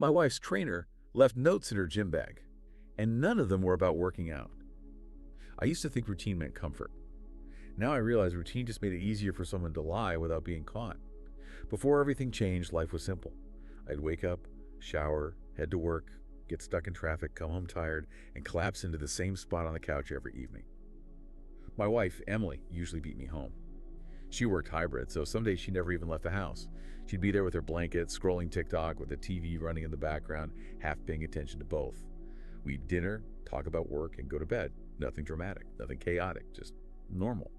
My wife's trainer left notes in her gym bag, and none of them were about working out. I used to think routine meant comfort. Now I realize routine just made it easier for someone to lie without being caught. Before everything changed, life was simple. I'd wake up, shower, head to work, get stuck in traffic, come home tired, and collapse into the same spot on the couch every evening. My wife, Emily, usually beat me home. She worked hybrid, so some days she never even left the house. She'd be there with her blanket, scrolling TikTok with the TV running in the background, half paying attention to both. We'd eat dinner, talk about work, and go to bed. Nothing dramatic, nothing chaotic, just normal.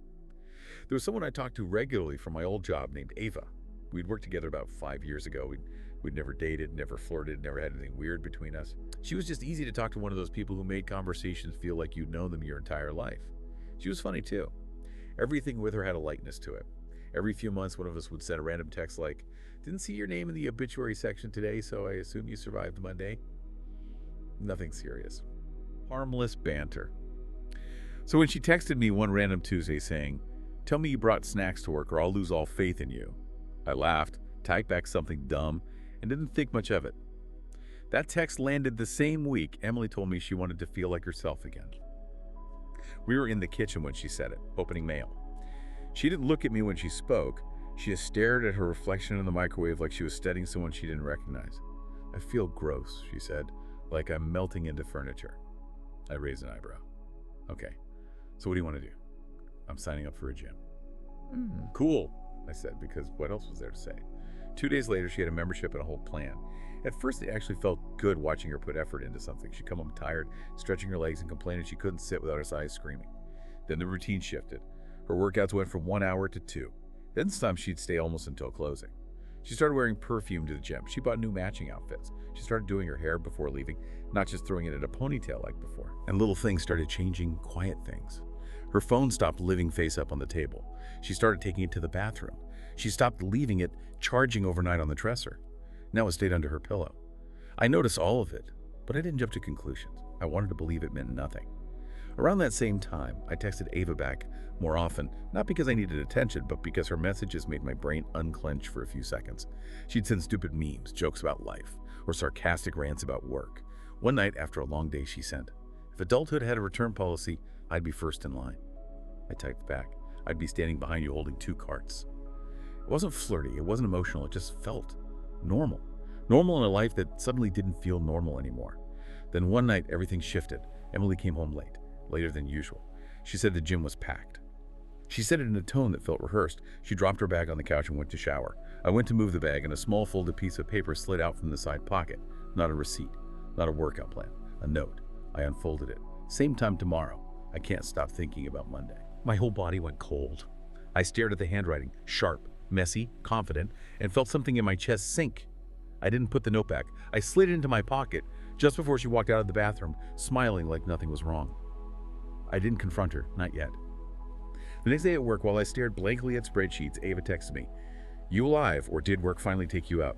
There was someone I talked to regularly from my old job named Ava. We'd worked together about 5 years ago. We'd never dated, never flirted, never had anything weird between us. She was just easy to talk to, one of those people who made conversations feel like you'd known them your entire life. She was funny too. Everything with her had a lightness to it. Every few months, one of us would send a random text like, "Didn't see your name in the obituary section today, so I assume you survived Monday." Nothing serious. Harmless banter. So when she texted me one random Tuesday saying, "Tell me you brought snacks to work or I'll lose all faith in you," I laughed, typed back something dumb, and didn't think much of it. That text landed the same week Emily told me she wanted to feel like herself again. We were in the kitchen when she said it, opening mail. She didn't look at me when she spoke. She just stared at her reflection in the microwave like she was studying someone she didn't recognize. "I feel gross," she said, "like I'm melting into furniture." I raised an eyebrow. "Okay, so what do you want to do?" "I'm signing up for a gym." Cool, I said, because what else was there to say? 2 days later, she had a membership and a whole plan. At first, it actually felt good watching her put effort into something. She'd come home tired, stretching her legs and complaining she couldn't sit without her eyes screaming. Then the routine shifted. Her workouts went from 1 hour to 2. Then sometimes she'd stay almost until closing. She started wearing perfume to the gym. She bought new matching outfits. She started doing her hair before leaving, not just throwing it in a ponytail like before. And little things started changing, quiet things. Her phone stopped living face up on the table. She started taking it to the bathroom. She stopped leaving it charging overnight on the dresser. Now it stayed under her pillow. I noticed all of it, but I didn't jump to conclusions. I wanted to believe it meant nothing. Around that same time, I texted Ava back more often, not because I needed attention, but because her messages made my brain unclench for a few seconds. She'd send stupid memes, jokes about life, or sarcastic rants about work. One night, after a long day, she sent, "If adulthood had a return policy, I'd be first in line." I typed back, "I'd be standing behind you holding 2 carts." It wasn't flirty, it wasn't emotional, it just felt normal. Normal in a life that suddenly didn't feel normal anymore. Then one night, everything shifted. Emily came home late, later than usual. She said the gym was packed. She said it in a tone that felt rehearsed. She dropped her bag on the couch and went to shower. I went to move the bag, and a small folded piece of paper slid out from the side pocket. Not a receipt, not a workout plan, a note. I unfolded it. "Same time tomorrow. I can't stop thinking about Monday." My whole body went cold. I stared at the handwriting, sharp, messy, confident, and felt something in my chest sink. I didn't put the note back. I slid it into my pocket just before she walked out of the bathroom, smiling like nothing was wrong. I didn't confront her, not yet. The next day at work, while I stared blankly at spreadsheets, Ava texted me, "You alive, or did work finally take you out?"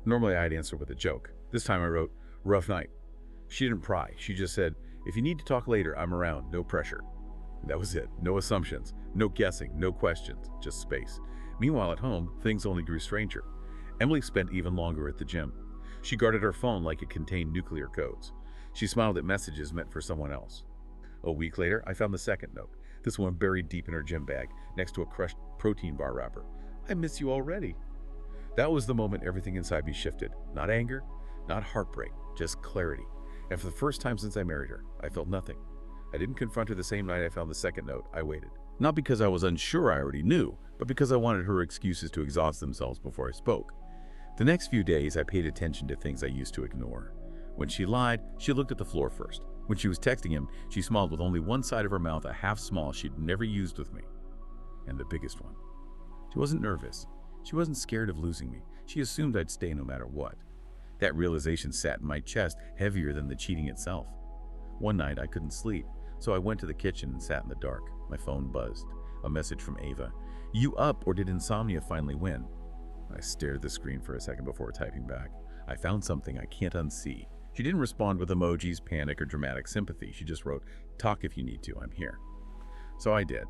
Normally I'd answer with a joke. This time I wrote, "Rough night." She didn't pry. She just said, "If you need to talk later, I'm around, no pressure." That was it. No assumptions, no guessing, no questions, just space. Meanwhile, at home, things only grew stranger. Emily spent even longer at the gym. She guarded her phone like it contained nuclear codes. She smiled at messages meant for someone else. A week later, I found the second note, this one buried deep in her gym bag, next to a crushed protein bar wrapper. "I miss you already." That was the moment everything inside me shifted. Not anger, not heartbreak, just clarity. And for the first time since I married her, I felt nothing. I didn't confront her the same night I found the second note. I waited. Not because I was unsure I already knew, but because I wanted her excuses to exhaust themselves before I spoke. The next few days, I paid attention to things I used to ignore. When she lied, she looked at the floor first. When she was texting him, she smiled with only one side of her mouth, a half smile she'd never used with me. And the biggest one. She wasn't nervous. She wasn't scared of losing me. She assumed I'd stay no matter what. That realization sat in my chest, heavier than the cheating itself. One night, I couldn't sleep, so I went to the kitchen and sat in the dark. My phone buzzed. A message from Ava. "You up, or did insomnia finally win?" I stared at the screen for a second before typing back. I found something I can't unsee. She didn't respond with emojis, panic, or dramatic sympathy. She just wrote, "Talk if you need to, I'm here." So I did.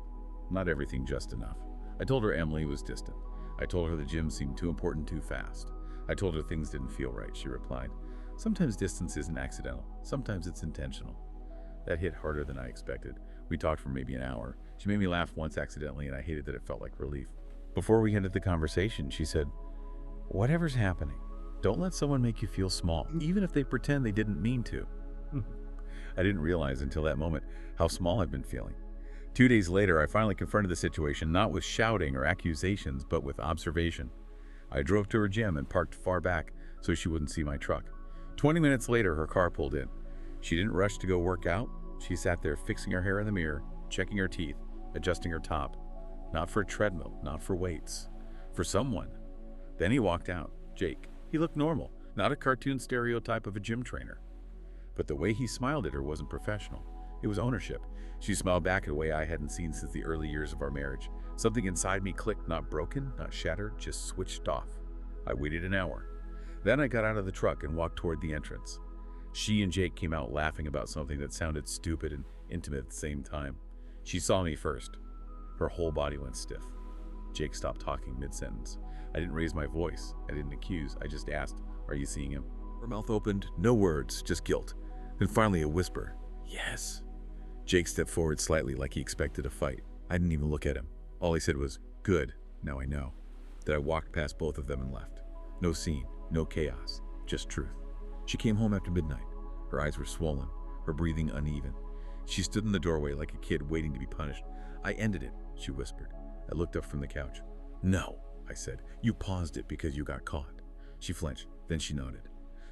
Not everything, just enough. I told her Emily was distant. I told her the gym seemed too important too fast. I told her things didn't feel right. She replied, "Sometimes distance isn't accidental. Sometimes it's intentional." That hit harder than I expected. We talked for maybe an hour. She made me laugh once accidentally, and I hated that it felt like relief. Before we ended the conversation, she said, "Whatever's happening, don't let someone make you feel small, even if they pretend they didn't mean to." I didn't realize until that moment how small I'd been feeling. 2 days later, I finally confronted the situation, not with shouting or accusations, but with observation. I drove to her gym and parked far back so she wouldn't see my truck. 20 minutes later, her car pulled in. She didn't rush to go work out. She sat there fixing her hair in the mirror, checking her teeth, adjusting her top. Not for a treadmill, not for weights. For someone. Then he walked out. Jake. He looked normal, not a cartoon stereotype of a gym trainer. But the way he smiled at her wasn't professional. It was ownership. She smiled back in a way I hadn't seen since the early years of our marriage. Something inside me clicked, not broken, not shattered, just switched off. I waited an hour. Then I got out of the truck and walked toward the entrance. She and Jake came out laughing about something that sounded stupid and intimate at the same time. She saw me first. Her whole body went stiff. Jake stopped talking mid-sentence. I didn't raise my voice. I didn't accuse. I just asked, "Are you seeing him?" Her mouth opened. No words, just guilt. Then finally a whisper, "Yes." Jake stepped forward slightly like he expected a fight. I didn't even look at him. All he said was, "Good, now I know." Then I walked past both of them and left. No scene, no chaos, just truth. She came home after midnight. Her eyes were swollen, her breathing uneven. She stood in the doorway like a kid waiting to be punished. "I ended it," she whispered. I looked up from the couch. "No," I said. "You paused it because you got caught." She flinched, then she nodded.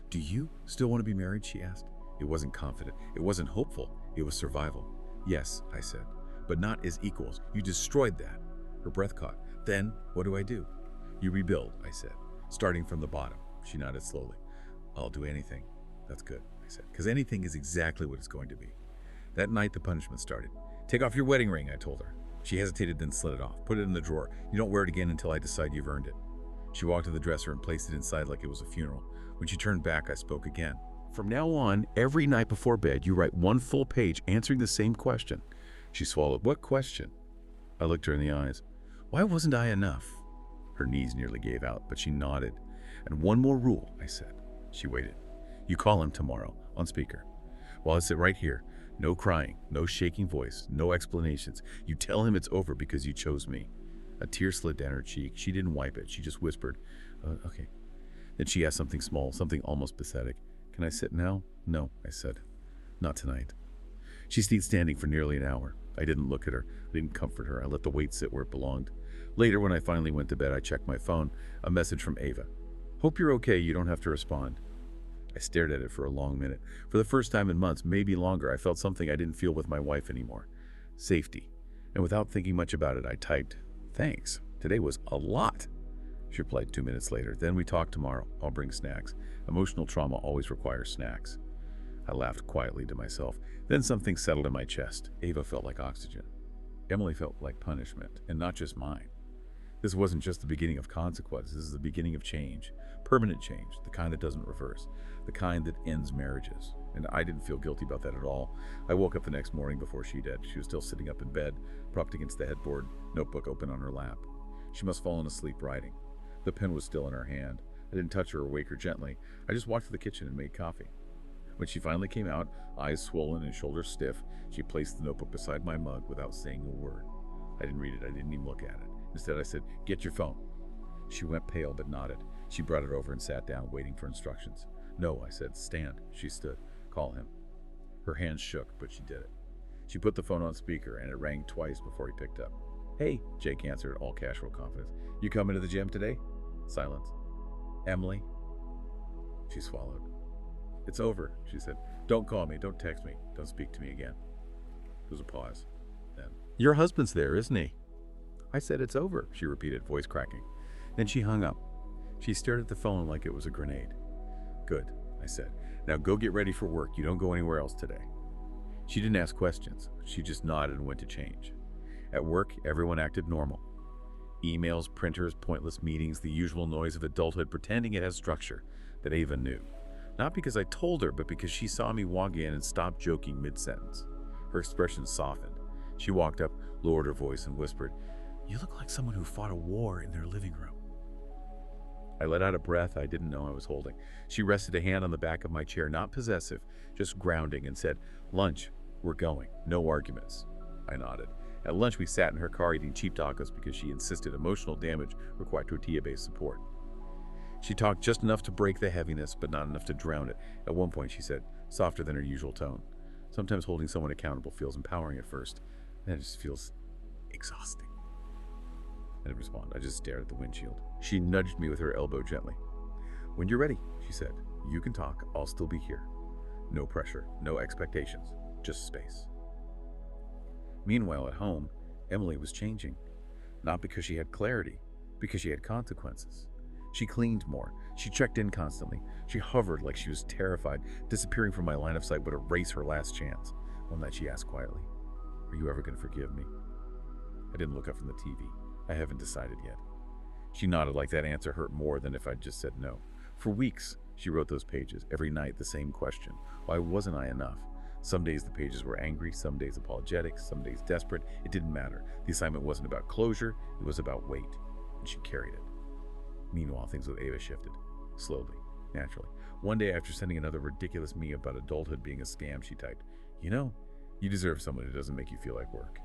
"Do you still want to be married?" she asked. It wasn't confident. It wasn't hopeful. It was survival. "Yes," I said, "but not as equals. You destroyed that." Her breath caught. "Then what do I do?" "You rebuild," I said, "starting from the bottom." She nodded slowly. "I'll do anything." "That's good," I said, "because anything is exactly what it's going to be." That night, the punishment started. "Take off your wedding ring," I told her. She hesitated, then slid it off. "Put it in the drawer. You don't wear it again until I decide you've earned it." She walked to the dresser and placed it inside like it was a funeral. When she turned back, I spoke again. "From now on, every night before bed, you write one full page answering the same question." She swallowed. "What question?" I looked her in the eyes. "Why wasn't I enough?" Her knees nearly gave out, but she nodded. "And one more rule," I said. She waited. "You call him tomorrow, on speaker. While I sit right here, no crying, no shaking voice, no explanations. You tell him it's over because you chose me." A tear slid down her cheek. She didn't wipe it. She just whispered, "Okay." Then she asked something small, something almost pathetic. "Can I sit now?" "No," I said. "Not tonight." She stayed standing for nearly an hour. I didn't look at her. I didn't comfort her. I let the weight sit where it belonged. Later, when I finally went to bed, I checked my phone. A message from Ava. "Hope you're okay. You don't have to respond." I stared at it for a long minute. For the first time in months, maybe longer, I felt something I didn't feel with my wife anymore. Safety. And without thinking much about it, I typed, "Thanks. Today was a lot." She replied 2 minutes later. "Then we talk tomorrow. I'll bring snacks. Emotional trauma always requires snacks." I laughed quietly to myself. Then something settled in my chest. Ava felt like oxygen. Emily felt like punishment, and not just mine. This wasn't just the beginning of consequences. This is the beginning of change. Permanent change, the kind that doesn't reverse, the kind that ends marriages. And I didn't feel guilty about that at all. I woke up the next morning before she did. She was still sitting up in bed, propped against the headboard, notebook open on her lap. She must have fallen asleep writing. The pen was still in her hand. I didn't touch her or wake her gently. I just walked to the kitchen and made coffee. When she finally came out, eyes swollen and shoulders stiff, she placed the notebook beside my mug without saying a word. I didn't read it. I didn't even look at it. Instead, I said, "Get your phone." She went pale but nodded. She brought it over and sat down, waiting for instructions. "No," I said. "Stand." She stood. "Call him." Her hands shook, but she did it. She put the phone on speaker, and it rang twice before he picked up. "Hey," Jake answered, all casual confidence. "You coming to the gym today?" Silence. "Emily?" She swallowed. "It's over," she said. "Don't call me. Don't text me. Don't speak to me again." There was a pause. Then, "Your husband's there, isn't he?" I said, "It's over," she repeated, voice cracking. Then she hung up. She stared at the phone like it was a grenade. "Good," I said. "Now go get ready for work. You don't go anywhere else today." She didn't ask questions. She just nodded and went to change. At work, everyone acted normal. Emails, printers, pointless meetings, the usual noise of adulthood pretending it has structure that Ava knew. Not because I told her, but because she saw me walk in and stopped joking mid-sentence. Her expression softened. She walked up, lowered her voice, and whispered, "You look like someone who fought a war in their living room." I let out a breath I didn't know I was holding. She rested a hand on the back of my chair, not possessive, just grounding, and said, "Lunch, we're going. No arguments." I nodded. At lunch, we sat in her car eating cheap tacos because she insisted emotional damage required tortilla-based support. She talked just enough to break the heaviness, but not enough to drown it. At one point, she said, softer than her usual tone, "Sometimes holding someone accountable feels empowering at first, then it just feels exhausting." I didn't respond. I just stared at the windshield. She nudged me with her elbow gently. "When you're ready," she said, "you can talk. I'll still be here. No pressure, no expectations, just space." Meanwhile, at home, Emily was changing. Not because she had clarity, because she had consequences. She cleaned more. She checked in constantly. She hovered like she was terrified. Disappearing from my line of sight would erase her last chance. One night she asked quietly, "Are you ever going to forgive me?" I didn't look up from the TV. "I haven't decided yet." She nodded like that answer hurt more than if I'd just said no. For weeks, she wrote those pages, every night the same question. Why wasn't I enough? Some days the pages were angry, some days apologetic, some days desperate. It didn't matter. The assignment wasn't about closure, it was about weight, and she carried it. Meanwhile, things with Ava shifted. Slowly, naturally. One day, after sending another ridiculous meme about adulthood being a scam, she typed, "You deserve someone who doesn't make you feel like work."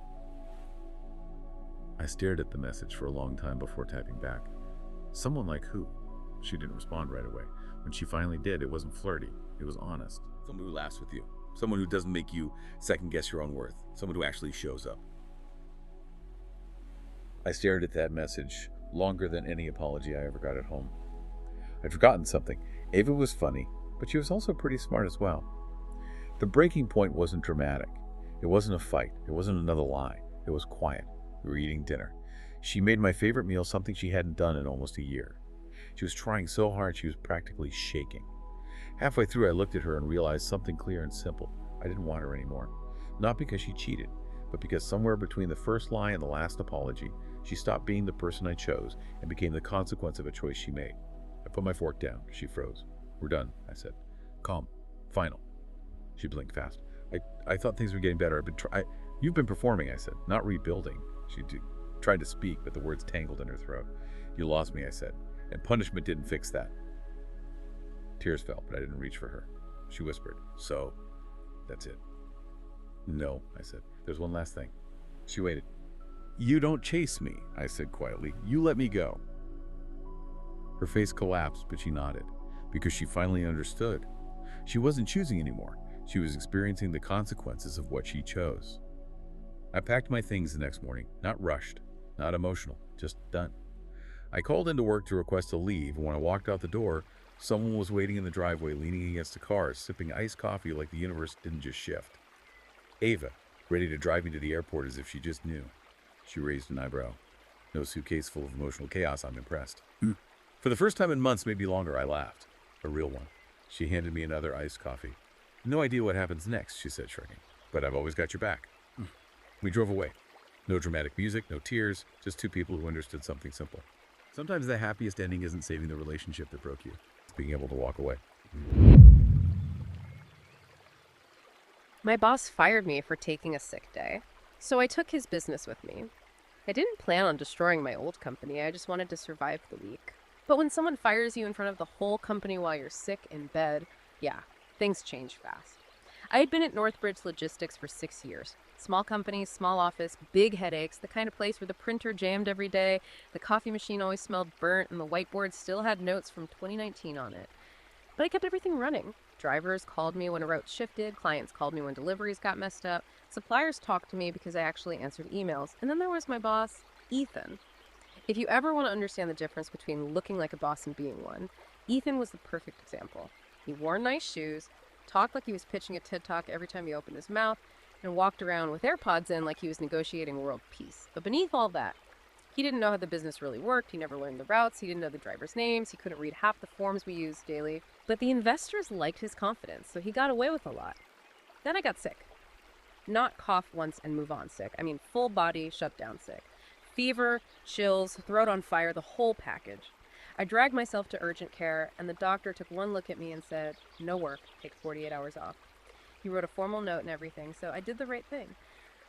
I stared at the message for a long time before typing back. "Someone like who?" She didn't respond right away. When she finally did, it wasn't flirty. It was honest. Someone who laughs with you. Someone who doesn't make you second-guess your own worth. Someone who actually shows up. I stared at that message longer than any apology I ever got at home. I'd forgotten something. Ava was funny, but she was also pretty smart as well. The breaking point wasn't dramatic. It wasn't a fight. It wasn't another lie. It was quiet. We were eating dinner. She made my favorite meal, something she hadn't done in almost a year. She was trying so hard she was practically shaking. Halfway through, I looked at her and realized something clear and simple. I didn't want her anymore. Not because she cheated, but because somewhere between the first lie and the last apology, she stopped being the person I chose and became the consequence of a choice she made. I put my fork down. She froze. "We're done," I said. "Calm. Final." She blinked fast. I thought things were getting better. You've been performing," I said, "not rebuilding." She tried to speak, but the words tangled in her throat. "You lost me," I said, "and punishment didn't fix that." Tears fell, but I didn't reach for her. She whispered, "So, that's it?" "No," I said. "There's one last thing." She waited. "You don't chase me," I said quietly. "You let me go." Her face collapsed, but she nodded, because she finally understood. She wasn't choosing anymore. She was experiencing the consequences of what she chose. I packed my things the next morning, not rushed, not emotional, just done. I called into work to request a leave, and when I walked out the door, someone was waiting in the driveway, leaning against a car, sipping iced coffee like the universe didn't just shift. Ava, ready to drive me to the airport as if she just knew. She raised an eyebrow. "No suitcase full of emotional chaos, I'm impressed." For the first time in months, maybe longer, I laughed. A real one. She handed me another iced coffee. "No idea what happens next," she said, shrugging. "But I've always got your back." We drove away. No dramatic music, no tears, just two people who understood something simple. Sometimes the happiest ending isn't saving the relationship that broke you. It's being able to walk away. My boss fired me for taking a sick day, so I took his business with me. I didn't plan on destroying my old company, I just wanted to survive the week. But when someone fires you in front of the whole company while you're sick in bed, yeah, things change fast. I had been at Northbridge Logistics for 6 years. Small company, small office, big headaches, the kind of place where the printer jammed every day, the coffee machine always smelled burnt, and the whiteboard still had notes from 2019 on it. But I kept everything running. Drivers called me when a route shifted, clients called me when deliveries got messed up, suppliers talked to me because I actually answered emails, and then there was my boss, Ethan. If you ever want to understand the difference between looking like a boss and being one, Ethan was the perfect example. He wore nice shoes, talked like he was pitching a TED Talk every time he opened his mouth, and walked around with AirPods in like he was negotiating world peace. But beneath all that, he didn't know how the business really worked, he never learned the routes, he didn't know the drivers' names, he couldn't read half the forms we used daily. But the investors liked his confidence, so he got away with a lot. Then I got sick. Not cough once and move on sick. I mean full body shut down sick. Fever, chills, throat on fire, the whole package. I dragged myself to urgent care, and the doctor took one look at me and said, "No work, take 48 hours off." He wrote a formal note and everything, so I did the right thing.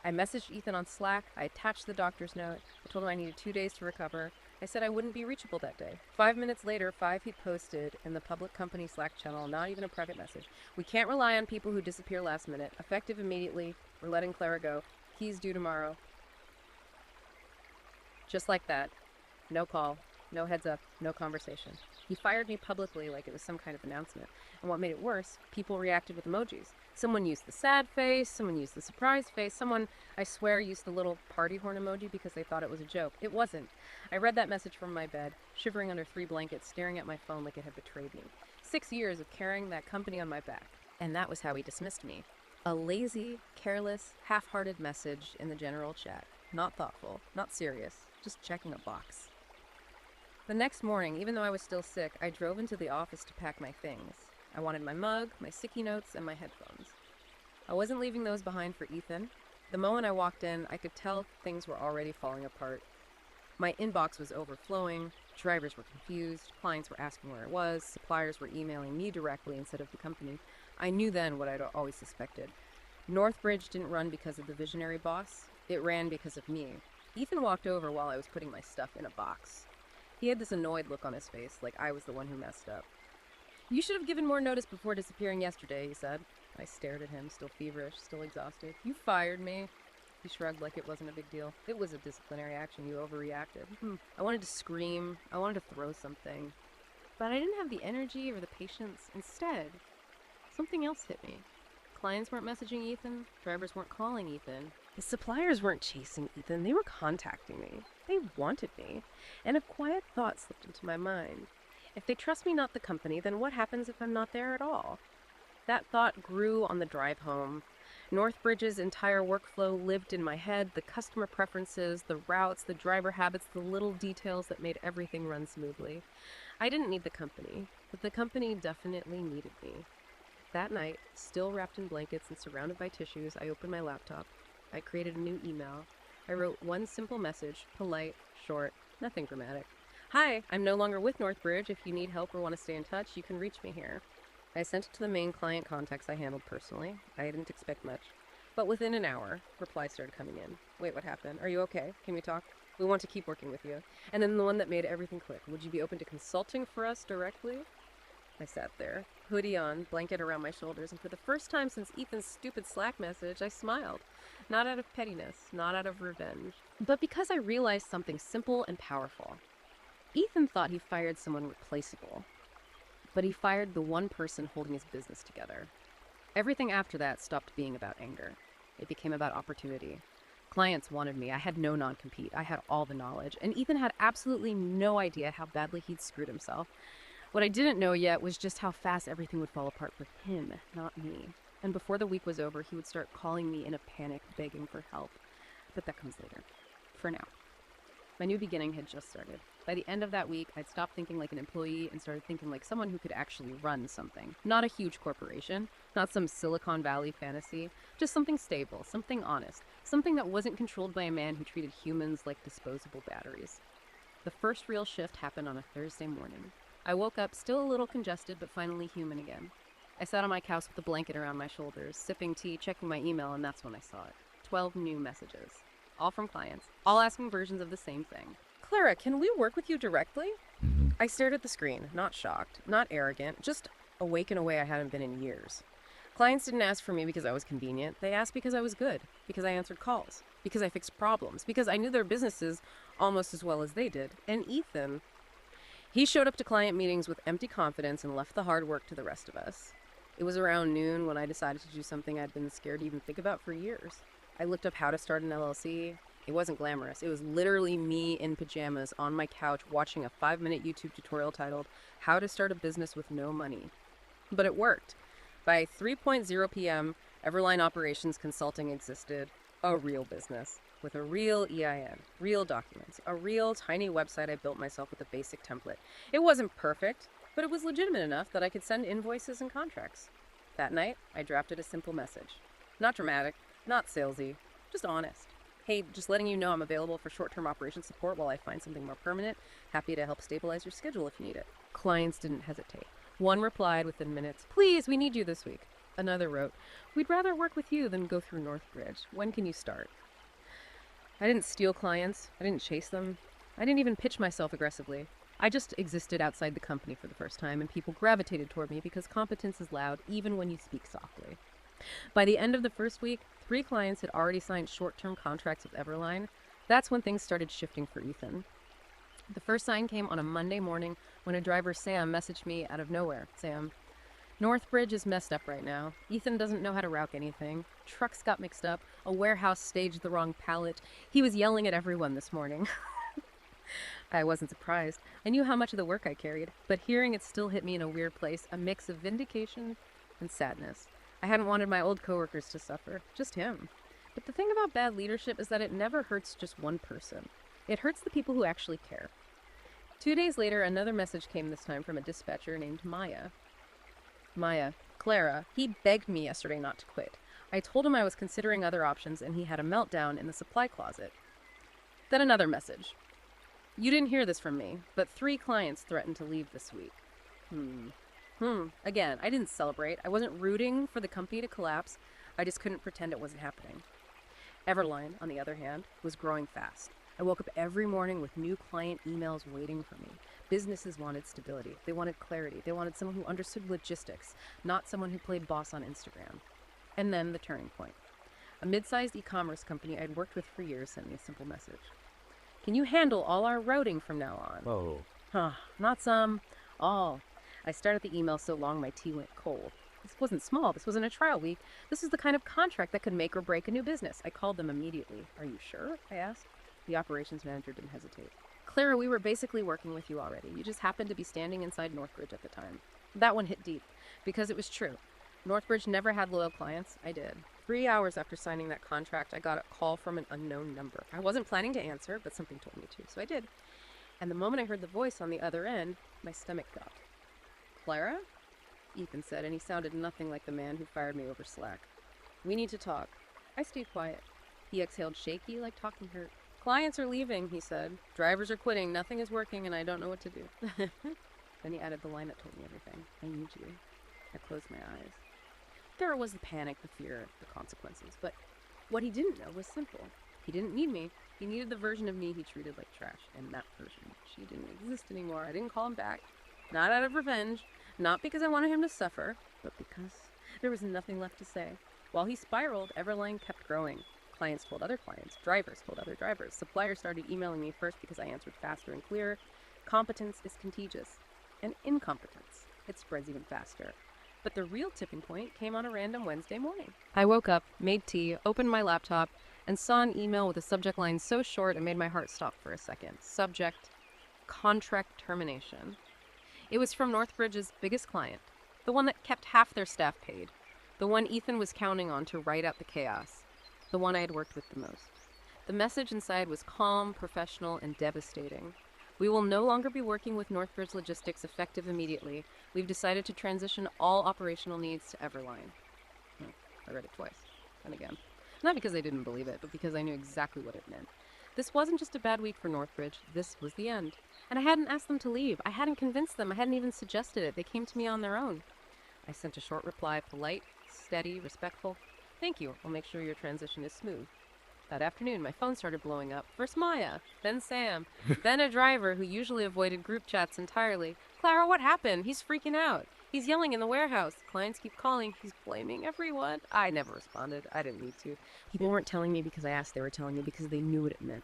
I messaged Ethan on Slack, I attached the doctor's note, I told him I needed 2 days to recover, I said I wouldn't be reachable that day. 5 minutes later, he posted in the public company Slack channel, not even a private message. We can't rely on people who disappear last minute. Effective immediately. We're letting Clara go. Keys due tomorrow. Just like that. No call, no heads up, no conversation. He fired me publicly like it was some kind of announcement. And what made it worse, people reacted with emojis. Someone used the sad face, someone used the surprise face, someone, I swear, used the little party horn emoji because they thought it was a joke. It wasn't. I read that message from my bed, shivering under 3 blankets, staring at my phone like it had betrayed me. 6 years of carrying that company on my back. And that was how he dismissed me. A lazy, careless, half-hearted message in the general chat. Not thoughtful, not serious, just checking a box. The next morning, even though I was still sick, I drove into the office to pack my things. I wanted my mug, my sticky notes, and my headphones. I wasn't leaving those behind for Ethan. The moment I walked in, I could tell things were already falling apart. My inbox was overflowing, drivers were confused, clients were asking where I was, suppliers were emailing me directly instead of the company. I knew then what I'd always suspected. Northbridge didn't run because of the visionary boss. It ran because of me. Ethan walked over while I was putting my stuff in a box. He had this annoyed look on his face, like I was the one who messed up. "You should have given more notice before disappearing yesterday," he said. I stared at him, still feverish, still exhausted. "You fired me." He shrugged like it wasn't a big deal. "It was a disciplinary action. You overreacted." I wanted to scream. I wanted to throw something. But I didn't have the energy or the patience. Instead, something else hit me. Clients weren't messaging Ethan. Drivers weren't calling Ethan. The suppliers weren't chasing Ethan. They were contacting me. They wanted me. And a quiet thought slipped into my mind. If they trust me, not the company, then what happens if I'm not there at all? That thought grew on the drive home. Northbridge's entire workflow lived in my head, the customer preferences, the routes, the driver habits, the little details that made everything run smoothly. I didn't need the company, but the company definitely needed me. That night, still wrapped in blankets and surrounded by tissues, I opened my laptop. I created a new email. I wrote one simple message, polite, short, nothing dramatic. "Hi, I'm no longer with Northbridge. If you need help or want to stay in touch, you can reach me here." I sent it to the main client contacts I handled personally. I didn't expect much. But within an hour, replies started coming in. "Wait, what happened? Are you okay? Can we talk? We want to keep working with you." And then the one that made everything click. "Would you be open to consulting for us directly?" I sat there, hoodie on, blanket around my shoulders, and for the first time since Ethan's stupid Slack message, I smiled. Not out of pettiness, not out of revenge, but because I realized something simple and powerful. Ethan thought he fired someone replaceable, but he fired the one person holding his business together. Everything after that stopped being about anger. It became about opportunity. Clients wanted me. I had no non-compete. I had all the knowledge, and Ethan had absolutely no idea how badly he'd screwed himself. What I didn't know yet was just how fast everything would fall apart with him, not me. And before the week was over, he would start calling me in a panic, begging for help. But that comes later. For now. My new beginning had just started. By the end of that week, I'd stopped thinking like an employee and started thinking like someone who could actually run something. Not a huge corporation, not some Silicon Valley fantasy, just something stable, something honest, something that wasn't controlled by a man who treated humans like disposable batteries. The first real shift happened on a Thursday morning. I woke up still a little congested, but finally human again. I sat on my couch with a blanket around my shoulders, sipping tea, checking my email, and that's when I saw it. 12 new messages. All from clients, all asking versions of the same thing. "Clara, can we work with you directly?" I stared at the screen, not shocked, not arrogant, just awake in a way I hadn't been in years. Clients didn't ask for me because I was convenient. They asked because I was good, because I answered calls, because I fixed problems, because I knew their businesses almost as well as they did. And Ethan, he showed up to client meetings with empty confidence and left the hard work to the rest of us. It was around noon when I decided to do something I'd been scared to even think about for years. I looked up how to start an LLC. It wasn't glamorous. It was literally me in pajamas on my couch watching a 5-minute YouTube tutorial titled "How to Start a Business with No Money." But it worked. By 3:00 p.m., Everline Operations Consulting existed, a real business, with a real EIN, real documents, a real tiny website I built myself with a basic template. It wasn't perfect, but it was legitimate enough that I could send invoices and contracts. That night, I drafted a simple message. Not dramatic, not salesy, just honest. "Hey, just letting you know I'm available for short-term operations support while I find something more permanent. Happy to help stabilize your schedule if you need it." Clients didn't hesitate. One replied within minutes, "Please, we need you this week." Another wrote, "We'd rather work with you than go through Northbridge. When can you start?" I didn't steal clients. I didn't chase them. I didn't even pitch myself aggressively. I just existed outside the company for the first time, and people gravitated toward me because competence is loud even when you speak softly. By the end of the first week, 3 clients had already signed short-term contracts with Everline. That's when things started shifting for Ethan. The first sign came on a Monday morning when a driver, Sam, messaged me out of nowhere. Sam, Northbridge is messed up right now. Ethan doesn't know how to route anything. Trucks got mixed up. A warehouse staged the wrong pallet. He was yelling at everyone this morning. I wasn't surprised. I knew how much of the work I carried, but hearing it still hit me in a weird place, a mix of vindication and sadness. I hadn't wanted my old coworkers to suffer, just him. But the thing about bad leadership is that it never hurts just one person. It hurts the people who actually care. 2 days later, another message came, this time from a dispatcher named Maya. Maya, Clara, he begged me yesterday not to quit. I told him I was considering other options, and he had a meltdown in the supply closet. Then another message. You didn't hear this from me, but 3 clients threatened to leave this week. Again, I didn't celebrate. I wasn't rooting for the company to collapse. I just couldn't pretend it wasn't happening. Everline, on the other hand, was growing fast. I woke up every morning with new client emails waiting for me. Businesses wanted stability. They wanted clarity. They wanted someone who understood logistics, not someone who played boss on Instagram. And then the turning point. A mid-sized e-commerce company I'd worked with for years sent me a simple message. Can you handle all our routing from now on? Whoa. Not some, all. I started the email so long my tea went cold. This wasn't small. This wasn't a trial week. This was the kind of contract that could make or break a new business. I called them immediately. Are you sure? I asked. The operations manager didn't hesitate. Clara, we were basically working with you already. You just happened to be standing inside Northbridge at the time. That one hit deep, because it was true. Northbridge never had loyal clients. I did. 3 hours after signing that contract, I got a call from an unknown number. I wasn't planning to answer, but something told me to, so I did. And the moment I heard the voice on the other end, my stomach dropped. Clara? Ethan said, and he sounded nothing like the man who fired me over Slack. We need to talk. I stayed quiet. He exhaled shaky, like talking hurt. Clients are leaving, he said. Drivers are quitting. Nothing is working, and I don't know what to do. Then he added the line that told me everything. I need you. I closed my eyes. There was the panic, the fear, the consequences. But what he didn't know was simple. He didn't need me. He needed the version of me he treated like trash. And that version, she didn't exist anymore. I didn't call him back. Not out of revenge. Not because I wanted him to suffer, but because there was nothing left to say. While he spiraled, Everline kept growing. Clients told other clients. Drivers told other drivers. Suppliers started emailing me first because I answered faster and clearer. Competence is contagious. And incompetence, it spreads even faster. But the real tipping point came on a random Wednesday morning. I woke up, made tea, opened my laptop, and saw an email with a subject line so short it made my heart stop for a second. Subject, contract termination. It was from Northbridge's biggest client, the one that kept half their staff paid, the one Ethan was counting on to ride out the chaos, the one I had worked with the most. The message inside was calm, professional, and devastating. We will no longer be working with Northbridge Logistics effective immediately. We've decided to transition all operational needs to Everline. I read it twice, and again. Not because I didn't believe it, but because I knew exactly what it meant. This wasn't just a bad week for Northbridge. This was the end. And I hadn't asked them to leave. I hadn't convinced them. I hadn't even suggested it. They came to me on their own. I sent a short reply, polite, steady, respectful. Thank you. I'll make sure your transition is smooth. That afternoon, my phone started blowing up. First Maya, then Sam, then a driver who usually avoided group chats entirely. Clara, what happened? He's freaking out. He's yelling in the warehouse. Clients keep calling. He's blaming everyone. I never responded. I didn't need to. People weren't telling me because I asked. They were telling me because they knew what it meant.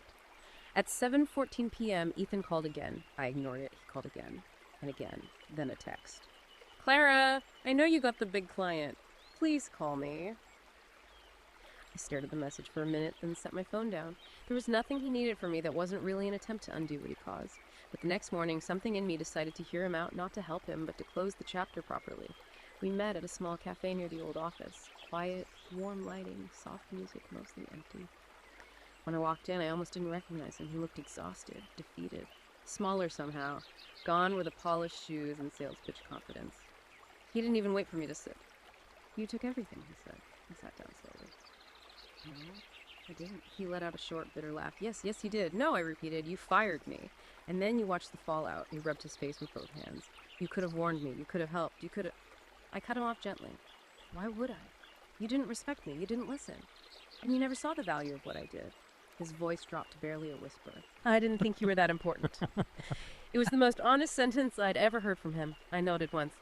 At 7:14 p.m., Ethan called again. I ignored it. He called again and again, then a text. Clara, I know you got the big client. Please call me. I stared at the message for a minute, then set my phone down. There was nothing he needed from me that wasn't really an attempt to undo what he caused. But the next morning, something in me decided to hear him out, not to help him, but to close the chapter properly. We met at a small cafe near the old office. Quiet, warm lighting, soft music, mostly empty. When I walked in, I almost didn't recognize him. He looked exhausted, defeated, smaller somehow, gone were the polished shoes and sales pitch confidence. He didn't even wait for me to sit. You took everything, he said, and sat down slowly. No, I didn't. He let out a short, bitter laugh. Yes, you did. No, I repeated, you fired me. And then you watched the fallout. He rubbed his face with both hands. You could have warned me. You could have helped. I cut him off gently. Why would I? You didn't respect me. You didn't listen. And you never saw the value of what I did. His voice dropped to barely a whisper. I didn't think you were that important. It was the most honest sentence I'd ever heard from him. I nodded once.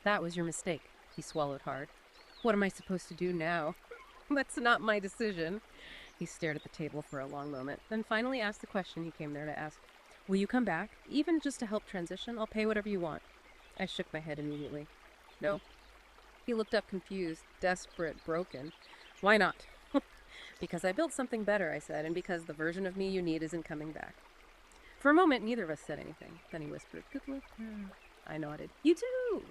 That was your mistake. He swallowed hard. What am I supposed to do now? That's not my decision. He stared at the table for a long moment, then finally asked the question he came there to ask. Will you come back? Even just to help transition? I'll pay whatever you want. I shook my head immediately. No. He looked up confused, desperate, broken. Why not? Because I built something better, I said, and because the version of me you need isn't coming back. For a moment, neither of us said anything. Then he whispered, good luck. I nodded. You too!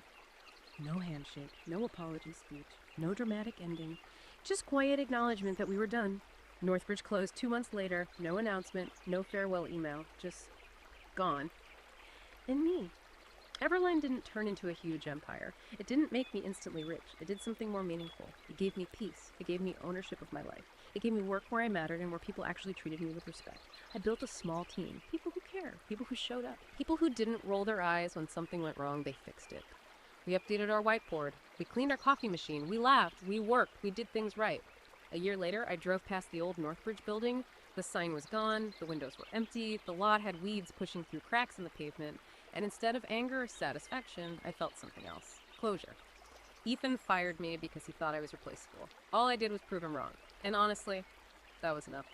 No handshake, no apology speech, no dramatic ending, just quiet acknowledgement that we were done. Northbridge closed 2 months later, no announcement, no farewell email, just gone. And me. Everline didn't turn into a huge empire. It didn't make me instantly rich. It did something more meaningful. It gave me peace. It gave me ownership of my life. It gave me work where I mattered and where people actually treated me with respect. I built a small team. People who care. People who showed up. People who didn't roll their eyes when something went wrong. They fixed it. We updated our whiteboard. We cleaned our coffee machine. We laughed. We worked. We did things right. A year later, I drove past the old Northbridge building. The sign was gone. The windows were empty. The lot had weeds pushing through cracks in the pavement. And instead of anger or satisfaction, I felt something else. Closure. Ethan fired me because he thought I was replaceable. All I did was prove him wrong. And honestly, that was enough.